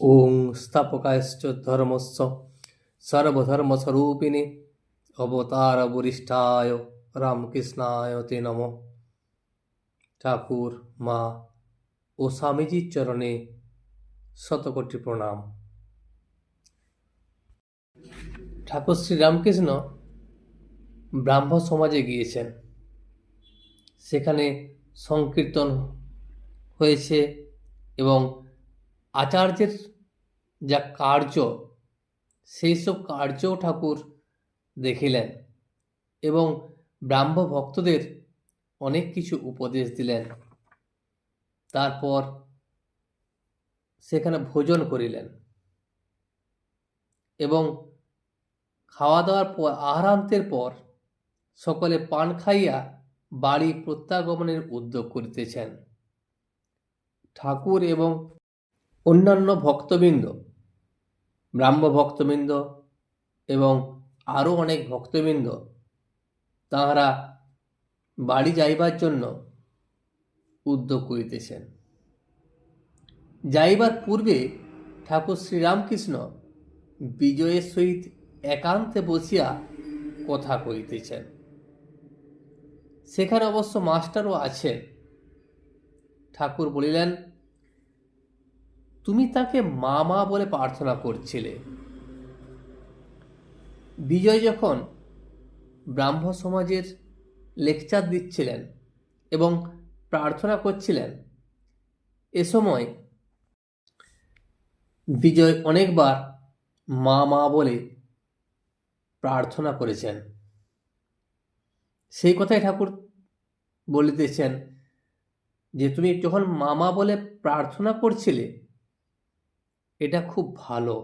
ওং স্থাপকায়শ্চ ধর্মস্য সর্বধর্মস্বরূপিণে অবতারবরিষ্ঠায় রামকৃষ্ণায় তে নমঃ। ঠাকুর, মা ও স্বামীজির চরণে শতকোটি প্রণাম। ঠাকুর শ্রীরামকৃষ্ণ ব্রাহ্ম সমাজে গিয়েছেন, সেখানে সংকীর্তন হয়েছে এবং আচার্যের যা কার্য সেই সব কার্যও ঠাকুর দেখিলেন এবং ব্রাহ্ম ভক্তদের অনেক কিছু উপদেশ দিলেন। তারপর সেখানে ভোজন করিলেন এবং খাওয়া দাওয়ার পর আহারান্তের পর সকলে পান খাইয়া বাড়ি প্রত্যাগমনের উদ্যোগ করিতেছেন। ঠাকুর এবং অন্যান্য ভক্তবৃন্দ, ব্রাহ্ম ভক্তবৃন্দ এবং আরও অনেক ভক্তবৃন্দ তাঁহারা বাড়ি যাইবার জন্য উদ্যোগ করিতেছেন। যাইবার পূর্বে ঠাকুর শ্রীরামকৃষ্ণ বিজয়ের সহিত একান্তে বসিয়া কথা কহিতেছেন। সেখানে অবশ্য মাস্টারও আছেন। ঠাকুর বলিলেন, তুমি তাকে মা মা বলে প্রার্থনা করছিলে। বিজয় যখন ব্রাহ্ম সমাজের লেকচার দিচ্ছিলেন এবং প্রার্থনা করছিলেন, এ সময় বিজয় অনেকবার মা মা বলে প্রার্থনা করেছেন। সেই কথাই ঠাকুর বলিতেছেন যে তুমি যখন মামা বলে প্রার্থনা করছিলে, এটা খুব ভালো।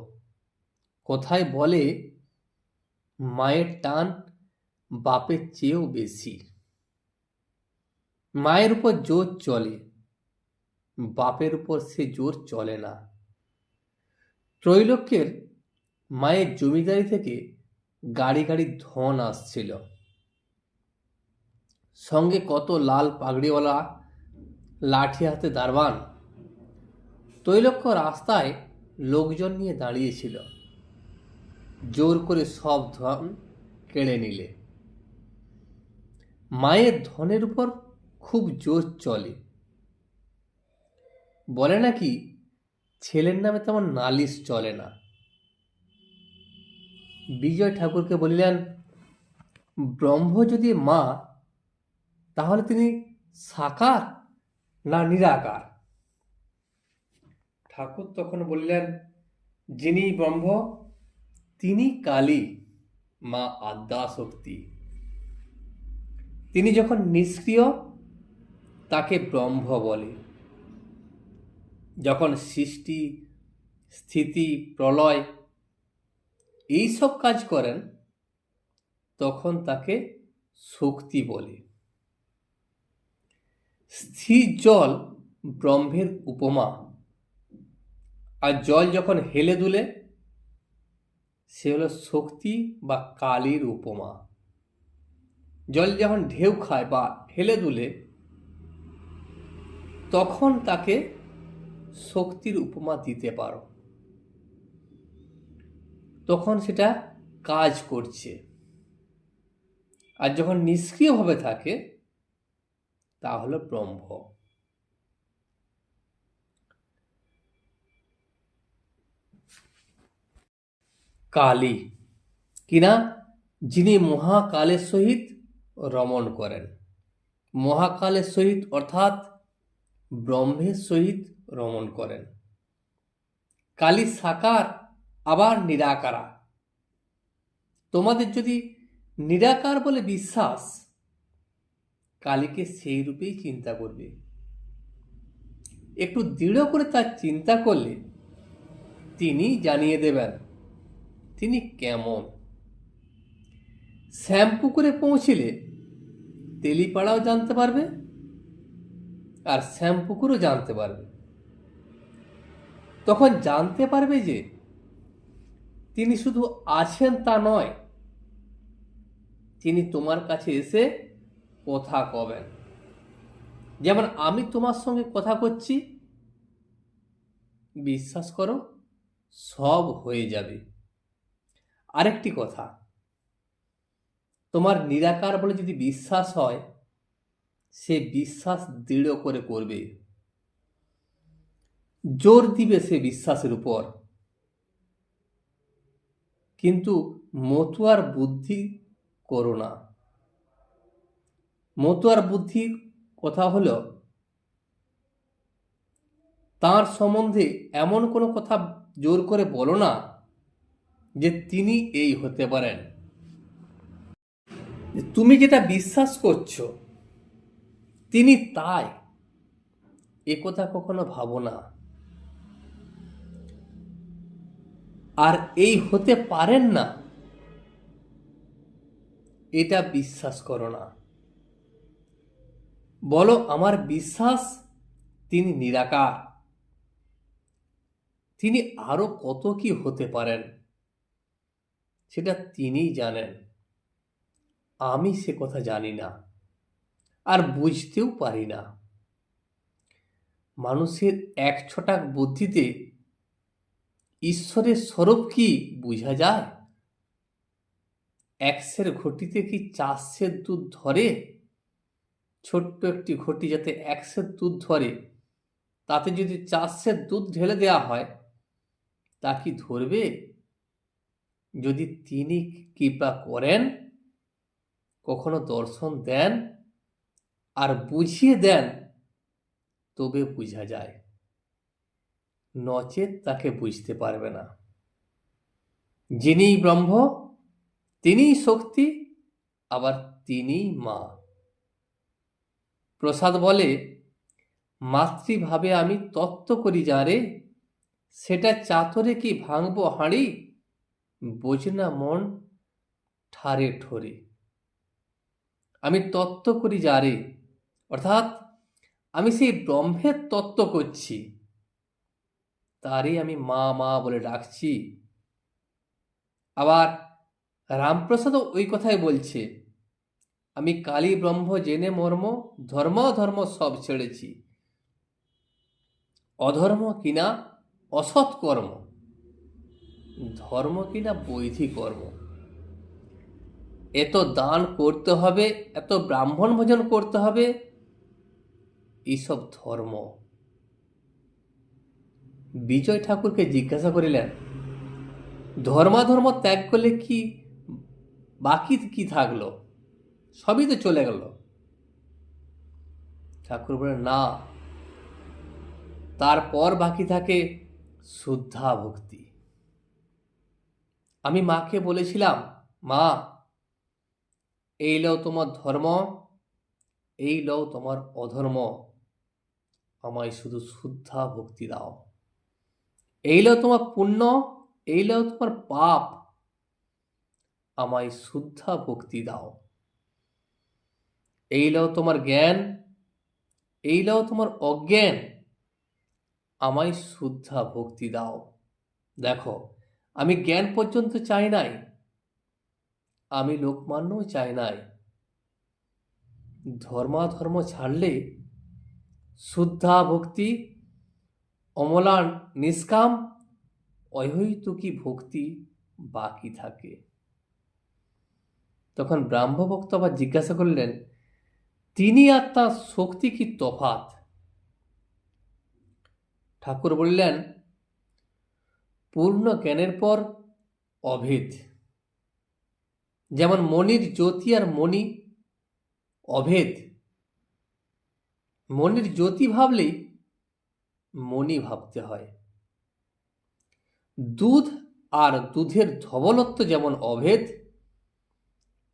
কথায় বলে, মায়ের টান বাপের চেয়েও বেশি। মায়ের উপর জোর চলে, বাপের উপর সে জোর চলে না। ত্রৈলোক্যের মায়ের জমিদারি থেকে গাড়ি গাড়ি ধন আসছিল, সঙ্গে কত লাল পাগড়িওয়ালা, লাঠি হাতে দারবান। ত্রৈলোক্য রাস্তায় লোকজন নিয়ে দাঁড়িয়েছিল, জোর করে সব ধন কেড়ে নিলে। মায়ের ধনের উপর খুব জোর চলে। বলে নাকি ছেলের নামে তেমন নালিশ চলে না। বিজয় ঠাকুরকে বলিলেন, ব্রহ্ম যদি মা, তাহলে তিনি সাকার না নিরাকার? ঠাকুর তখন বললেন, যিনি ব্রহ্ম তিনি কালী, মা আদ্যাশক্তি। তিনি যখন নিষ্ক্রিয় তাকে ব্রহ্ম বলে। যখন সৃষ্টি, স্থিতি, প্রলয় এইসব কাজ করেন, তখন তাকে শক্তি বলে। স্থির জল ব্রহ্মের উপমা, আর জল যখন হেলে দুলে সে হলো শক্তি বা কালীর উপমা। জল যখন ঢেউ খায় বা হেলে দুলে, তখন তাকে শক্তির উপমা দিতে পারো, তখন সেটা কাজ করছে। আর যখন নিষ্ক্রিয়ভাবে থাকে, তা হলো ব্রহ্ম। কালী কিনা, যিনি মহাকালের সহিত রমণ করেন। মহাকালের সহিত অর্থাৎ ব্রহ্মের সহিত রমণ করেন। কালী সাকার, আবার নিরাকারা। তোমাদের যদি নিরাকার বলে বিশ্বাস, কালীকে সেই রূপেই চিন্তা করবে। একটু দৃঢ় করে তার চিন্তা করলে তিনি জানিয়ে দেবেন তিনি কেমন। শ্যামপুকুরে পৌঁছিলে তেলিপাড়াও জানতে পারবে, আর শ্যামপুকুরও জানতে পারবে। তখন জানতে পারবে যে তিনি শুধু আছেন তা নয়, তিনি তোমার কাছে এসে কথা কবেন। যেমন আমি তোমার সঙ্গে কথা করছি, বিশ্বাস করো সব হয়ে যাবে। আরেকটি কথা, তোমার নিরাকার বলে যদি বিশ্বাস হয়, সে বিশ্বাস দৃঢ় করে করবে, জোর দিবে সে বিশ্বাসের উপর। কিন্তু মতুয়ার বুদ্ধি করো না। মতুয়ার বুদ্ধির কথা হলো, তার সম্বন্ধে এমন কোনো কথা জোর করে বলো না যে তিনি এই হতে পারেন। তুমি যেটা বিশ্বাস করছো তিনি তাই, এ কথা কখনো ভাবো না। আর এই হতে পারেন না, এটা বিশ্বাস করো না। বলো আমার বিশ্বাস তিনি নিরাকার, তিনি আরো কত কি হতে পারেন সেটা তিনিই জানেন, আমি সে কথা জানি না, আর বুঝতেও পারি না। মানুষের এক ছটাক বুদ্ধিতে ঈশ্বরের স্বরূপ কি বোঝা যায়? একশের ঘটিতে কি চাষের দুধ ধরে? ছোট্ট একটি ঘটি যাতে একশের দুধ ধরে, তাতে যদি চাষের দুধ ঢেলে দেওয়া হয়, তা কি ধরবে? যদি তিনি কৃপা করেন, কখনো দর্শন দেন আর বুঝিয়ে দেন, তবে বোঝা যায়, নচেত তাকে বুঝতে পারবে না। যিনিই ব্রহ্ম, তিনিই শক্তি, আবার তিনিই মা। প্রসাদ বলে, মাতৃভাবে আমি তত্ত্ব করি যারে, সেটা চাতরে কি ভাঙবো হাঁড়ি, বোঝ না মন ঠারে ঠোরে। আমি তত্ত্ব করি যারে, অর্থাৎ আমি সেই ব্রহ্মের তত্ত্ব করছি, তারই আমি মা মা বলে ডাকছি। আবার রামপ্রসাদও ওই কথাই বলছে, আমি কালী ব্রহ্ম জেনে মর্ম, ধর্ম ধর্ম সব ছেড়েছি, অধর্ম কিনা অসৎ কর্ম, ধর্ম কিনা বৈধি কর্ম। এত দান করতে হবে, এত ব্রাহ্মণ ভোজন করতে হবে, এইসব ধর্ম। বিজয় ঠাকুরকে জিজ্ঞাসা করিলেন, ধর্মাধর্ম ত্যাগ করলে কি বাকি কি থাকলো? সবই তো চলে গেল। ঠাকুর বলেন, না, তারপর বাকি থাকে শুদ্ধা ভক্তি। আমি মাকে বলেছিলাম, মা, এই লও তোমার ধর্ম, এই লও তোমার অধর্ম, আমায় শুধু শুদ্ধা ভক্তি দাও। এই লও তোমার পুণ্য, এই লও তোমার পাপ, আমায় শুদ্ধা ভক্তি দাও। এই লও তোমার জ্ঞান, এই লও তোমার অজ্ঞান, আমায় শুদ্ধা ভক্তি দাও। দেখো, আমি জ্ঞান পর্যন্ত চাই নাই, আমি লোকমান্যও চাই নাই। ধর্মাধর্ম ছাড়লে শুদ্ধা ভক্তি, অমলা নিষ্কাম অহৈতুকী ভক্তি বাকি থাকে। তখন ব্রাহ্মভক্ত আবার জিজ্ঞাসা করলেন, তিনি আর তার শক্তি কি তফাৎ? ঠাকুর বললেন, পূর্ণ জ্ঞানের পর অভেদ। যেমন মনির জ্যোতি আর মণি অভেদ। মনির জ্যোতি ভাবলেই মণি ভাবতে হয়। দুধ আর দুধের ধবলত্ব যেমন অভেদ,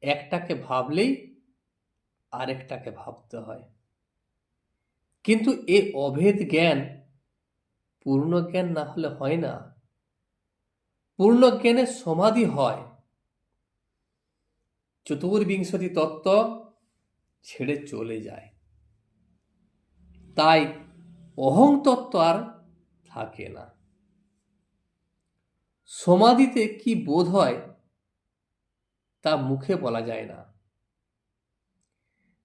একটাকে ভাবলেই আরেকটাকে ভাবতে হয়। কিন্তু এ অভেদ জ্ঞান পূর্ণ জ্ঞান না হলে হয় না। পূর্ণ জ্ঞানে সমাধি হয়, চতুর্বিংশতি তত্ত্ব ছেড়ে চলে যায়। তাই অহং তত্ত্ব আর থাকে না। সমাধিতে কি বোধ হয় তা মুখে বলা যায় না,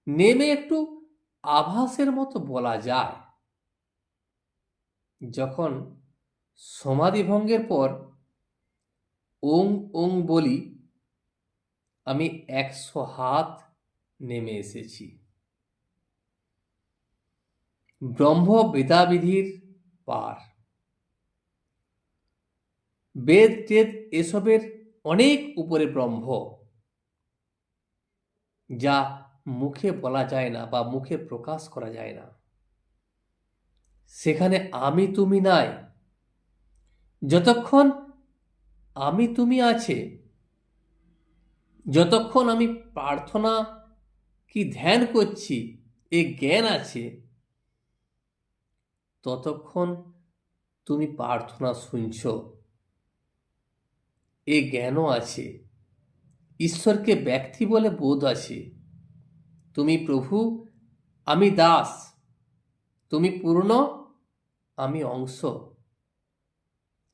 নেমে একটু আভাসের মতো বলা যায়। যখন সমাধিভঙ্গের পর ওং ওং বলি আমি 100 হাত নেমে এসেছি। ব্রহ্ম বেদাবিধির পার, বেদ টেদ এসবের অনেক উপরে ব্রহ্ম, যা মুখে বলা যায় না বা মুখে প্রকাশ করা যায় না। সেখানে আমি তুমি নাই। যতক্ষণ আমি তুমি আছে, যতক্ষণ আমি প্রার্থনা কি ধ্যান করছি এ জ্ঞান আছে, ততক্ষণ তুমি প্রার্থনা শুনছ, এ জ্ঞানও আছে। ঈশ্বরকে ব্যক্তি বলে বোধ আছে। তুমি প্রভু, আমি দাস। তুমি পূর্ণ, আমি অংশ।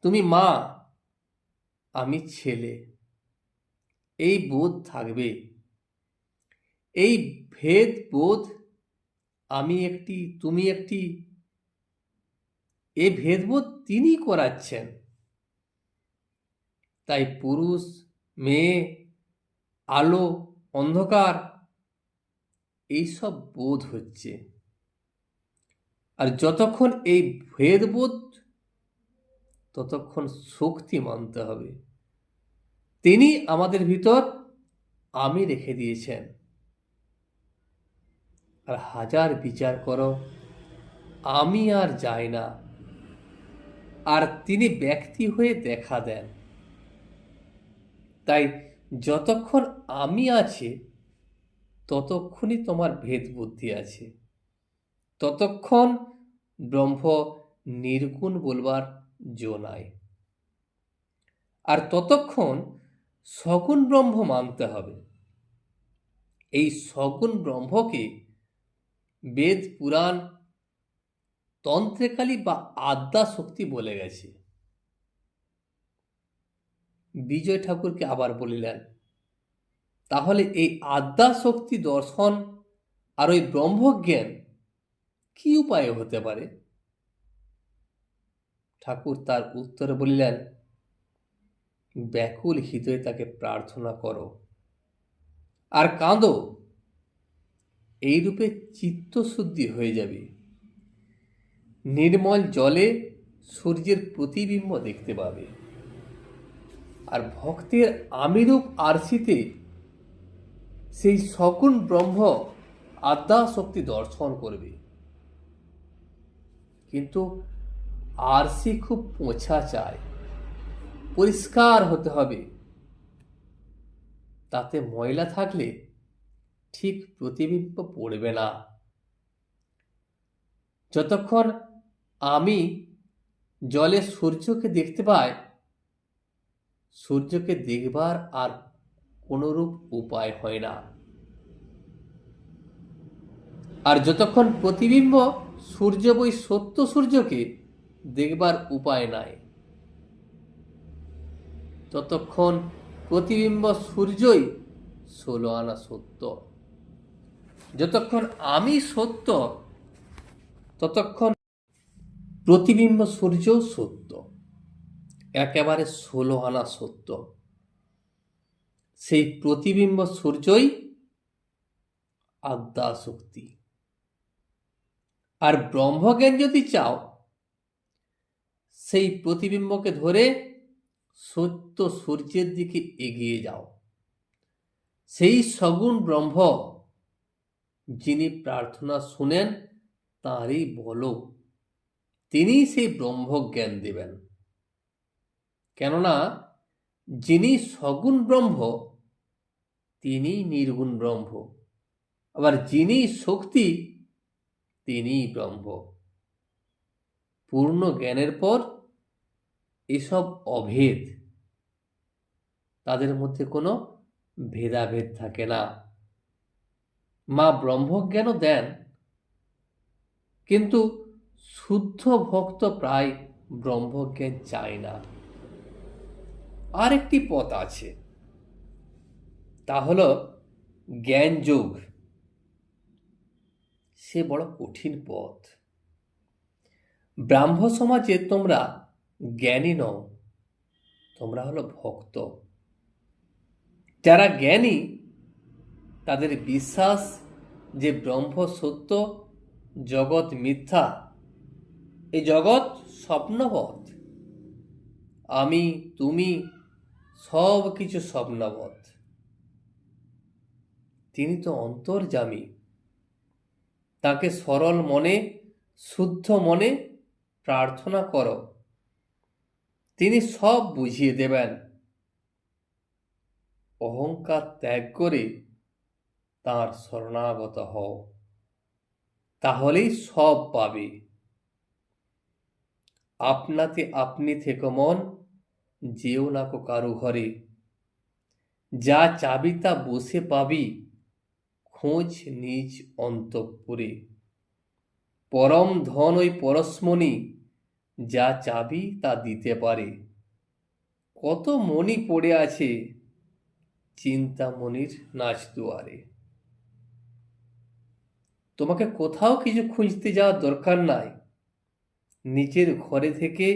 তুমি মা, আমি ছেলে। এই বোধ থাকবে। এই ভেদ বোধ, আমি একটি তুমি একটি, এই ভেদবোধ তিনি করাচ্ছেন। তাই পুরুষ মেয়ে, আলো অন্ধকার, এইসব বোধ হচ্ছে। আর যতক্ষণ এই ভেদবোধ, ততক্ষণ শক্তি মানতে হবে। তিনি আমাদের ভিতর আমি রেখে দিয়েছেন। আর হাজার বিচার করো, আমি আর যাই না। আর তিনি ব্যক্তি হয়ে দেখা দেন। তাই যতক্ষণ আমি আছে, ততক্ষণই তোমার ভেদ বুদ্ধি আছে। ততক্ষণ ব্রহ্ম নির্গুণ বলবার জো নাই। আর ততক্ষণ সগুণ ব্রহ্ম মানতে হবে। এই সগুণ ব্রহ্মকে বেদ পুরাণ তন্ত্রেকালী বা আদ্যা শক্তি বলে গেছে। বিজয় ঠাকুরকে আবার বলিলেন, তাহলে এই আদ্যা শক্তি দর্শন আর ওই ব্রহ্মজ্ঞান কি উপায়ে হতে পারে? ঠাকুর তার উত্তরে বলিলেন, ব্যাকুল হৃদয়ে তাকে প্রার্থনা করো আর কাঁদো। এইরূপে চিত্তশুদ্ধি হয়ে যাবে। নির্মল জলে সূর্যের প্রতিবিম্ব দেখতে পাবে। আর ভক্তের আমিরূপ আরসিতে সেই সগুণ ব্রহ্ম আদ্যা শক্তি দর্শন করবে। কিন্তু আরসি খুব পোঁছা চায়, পরিষ্কার হতে হবে। তাতে ময়লা থাকলে ঠিক প্রতিবিম্ব পড়বে না। যতক্ষণ আমি জলে সূর্যকে দেখতে পাই, সূর্যকে দেখবার আর কোনরূপ উপায় হয় না। আর যতক্ষণ প্রতিবিম্ব সূর্য বই সত্য সূর্যকে দেখবার উপায় নাই, ততক্ষণ প্রতিবিম্ব সূর্যই 16 আনা সত্য। যতক্ষণ আমি সত্য, ততক্ষণ প্রতিবিম্ব সূর্য সত্য, একেবারে 16 আনা সত্য। সেই প্রতিবিম্ব সূর্যই আদ্যা শক্তি। আর ব্রহ্মজ্ঞান যদি চাও, সেই প্রতিবিম্বকে ধরে সত্য সূর্যের দিকে এগিয়ে যাও। সেই সগুণ ব্রহ্ম যিনি প্রার্থনা শুনেন, তাঁরই বলো, তিনি সেই ব্রহ্মজ্ঞান দেবেন। কেননা যিনি সগুণ ব্রহ্ম, তিনি নির্গুণ ব্রহ্ম। আবার যিনি শক্তি, তিনি ব্রহ্ম। পূর্ণ জ্ঞানের পর এসব অভেদ, তাদের মধ্যে কোনো ভেদাভেদ থাকে না। মা ব্রহ্মজ্ঞানও দেন, কিন্তু শুদ্ধ ভক্ত প্রায় ব্রহ্মজ্ঞান চায় না। আর একটি পথ আছে, তা হলো জ্ঞান যোগ। সে বড় কঠিন পথ। ব্রাহ্ম সমাজে তোমরা জ্ঞানী নও, তোমরা হলো ভক্ত। যারা জ্ঞানী তাদের বিশ্বাস যে ব্রহ্ম সত্য, জগৎ মিথ্যা, এই জগৎ স্বপ্নবৎ, আমি তুমি সব কিছু স্বপ্নবৎ। তিনি তো অন্তর্যামী। তাকে সরল মনে, শুদ্ধ মনে প্রার্থনা করো, তিনি সব বুঝিয়ে দেবেন। অহংকার ত্যাগ করে তাঁর শরণাগত হও, তাহলেই সব পাবে। আপনাতে আপনি থেকো মন, যেও না কো কারু ঘরে। যা চাবি তা বসে পাবি, খোঁজ নিজ অন্তঃপুরে। পরম ধন ওই পরশমণি, যা চাবি তা দিতে পারে। কত মণি পড়ে আছে চিন্তামণির নাচ দুয়ারে। তোমাকে কোথাও কিছু খুঁজতে যাওয়ার দরকার নাই। নিজের ঘরে থেকে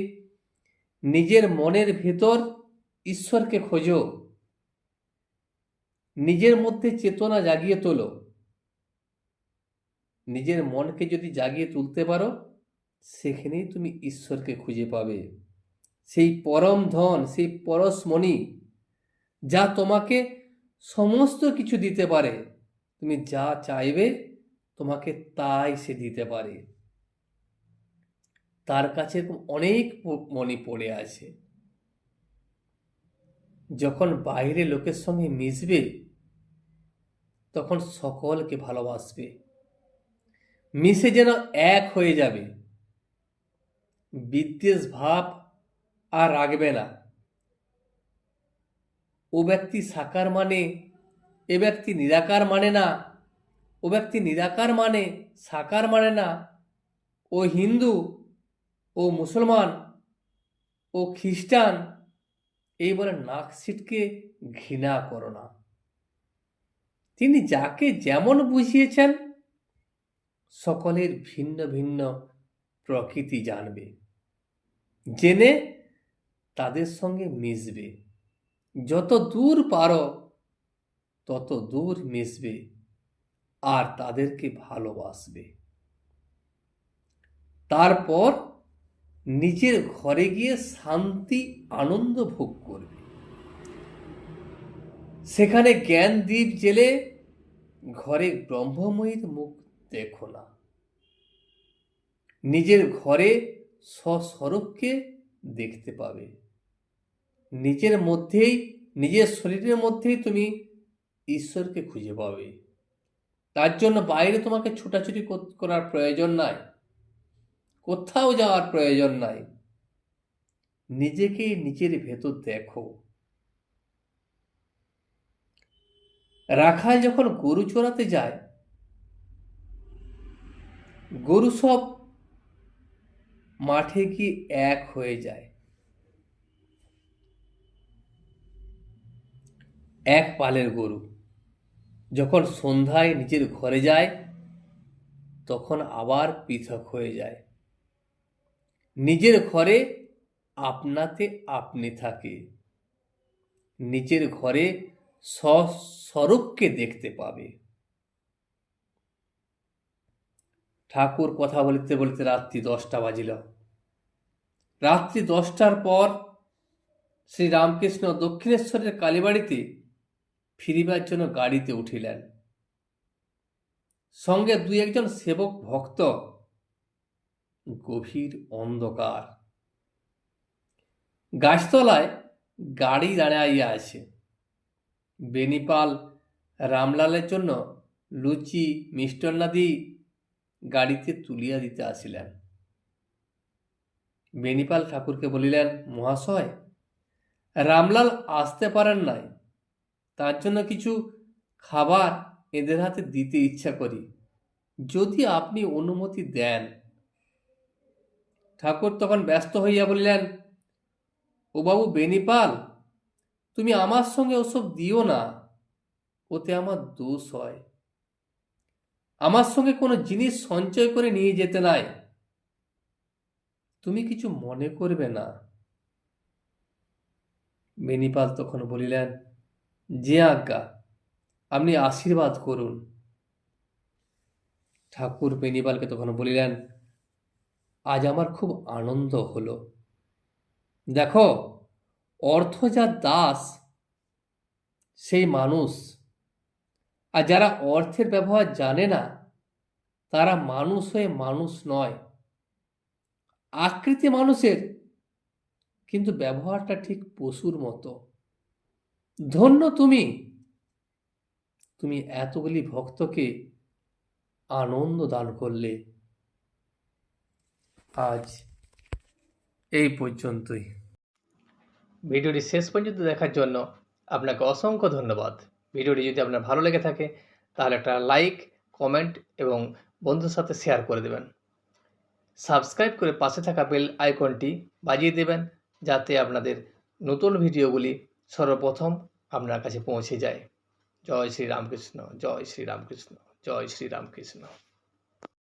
নিজের মনের ভেতর ঈশ্বরকে খোঁজো, নিজের মধ্যে চেতনা জাগিয়ে তোলো। নিজের মনকে যদি জাগিয়ে তুলতে পারো, সেখানেই তুমি ঈশ্বরকে খুঁজে পাবে। সেই পরম ধন, সেই পরশমণি, যা তোমাকে সমস্ত কিছু দিতে পারে। তুমি যা চাইবে তোমাকে তাই সে দিতে পারে। তার কাছে অনেক মণি পড়ে আছে। যখন বাইরে লোকের সঙ্গে মিশবে, তখন সকলকে ভালোবাসবে, মিশে যেন এক হয়ে যাবে। বিদ্বেষ ভাব আর রাখবে না। ও ব্যক্তি সাকার মানে এ ব্যক্তি নিরাকার মানে না, ও ব্যক্তি নিরাকার মানে সাকার মানে না, ও হিন্দু, ও মুসলমান, ও খ্রিস্টান, এই বলে নাক ছিটকে ঘৃণা করো না। তিনি যাকে যেমন বুঝিয়েছেন, সকলের ভিন্ন ভিন্ন প্রকৃতি জানবে, জেনে তাদের সঙ্গে মিশবে। যত দূর পারো তত দূর মিশবে আর তাদেরকে ভালোবাসবে। তারপর নিজের ঘরে গিয়ে শান্তি আনন্দ ভোগ করবে। সেখানে জ্ঞান দীপ জেলে ঘরে ব্রহ্মময়ীর মুখ দেখো না। নিজের ঘরে স্বস্বরূপকে দেখতে পাবে। নিজের মধ্যেই, নিজের শরীরের মধ্যেই তুমি ঈশ্বরকে খুঁজে পাবে। তার জন্য বাইরে তোমাকে ছুটাছুটি করার প্রয়োজন নাই, কোথাও যাওয়ার প্রয়োজন নাই। নিজেকে নিজের ভেতর দেখো। রাখাল যখন গরু চড়াতে যায়, গরু সব মাঠে গিয়ে এক হয়ে যায়, এক পালের গরু। যখন সন্ধ্যায় নিজের ঘরে যায়, তখন আবার পৃথক হয়ে যায়। নিজের ঘরে আপনাতে আপনি থাকে, নিজের ঘরে স্বস্বরূপকে দেখতে পাবে। ঠাকুর কথা বলতে বলতে রাত্রি 10টা বাজিল। রাত্রি 10টার পর শ্রীরামকৃষ্ণ দক্ষিণেশ্বরের কালীবাড়িতে ফিরিবার জন্য গাড়িতে উঠিলেন। সঙ্গে 2-1 সেবক ভক্ত। গভীর অন্ধকার। গাছতলায় গাড়ি দাঁড়াইয়া আছে। বেনিপাল রামলালের জন্য লুচি মিষ্টান্নাদি গাড়িতে তুলিয়া দিতে আসিলেন। বেনিপাল ঠাকুরকে বলিলেন, মহাশয়, রামলাল আসতে পারেন নাই, তার জন্য কিছু খাবার এদের হাতে দিতে ইচ্ছা করি, যদি আপনি অনুমতি দেন। ঠাকুর তখন ব্যস্ত হইয়া বলিলেন, ও বাবু বেনিপাল, তুমি আমার সঙ্গে ওসব দিও না, ওতে আমার দোষ হয়। আমার সঙ্গে কোনো জিনিস সঞ্চয় করে নিয়ে যেতে নাই। তুমি কিছু মনে করবে না। বেণীপাল তখন বলিলেন, যে আজ্ঞা, আপনি আশীর্বাদ করুন। ঠাকুর বেণীপালকে তখন বলিলেন, আজ আমার খুব আনন্দ হলো। দেখো, অর্থ যার দাস সেই মানুষ, আর যারা অর্থের ব্যবহার জানে না তারা মানুষ হয়ে মানুষ নয়। আকৃতি মানুষের, কিন্তু ব্যবহারটা ঠিক পশুর মতো। ধন্য তুমি, তুমি এতগুলি ভক্তকে আনন্দ দান করলে। আজ এই পর্যন্তই। ভিডিওটি শেষ পর্যন্ত দেখার জন্য আপনাকে অসংখ্য ধন্যবাদ। ভিডিওটি যদি আপনার ভালো লেগে থাকে তাহলে একটা লাইক, কমেন্ট এবং বন্ধুর সাথে শেয়ার করে দেবেন। সাবস্ক্রাইব করে পাশে থাকা বেল আইকনটি বাজিয়ে দেবেন, যাতে আপনাদের নতুন ভিডিওগুলি সর্বপ্রথম আপনার কাছে পৌঁছে যায়। জয় শ্রী রামকৃষ্ণ, জয় শ্রী রামকৃষ্ণ, জয় শ্রী রামকৃষ্ণ।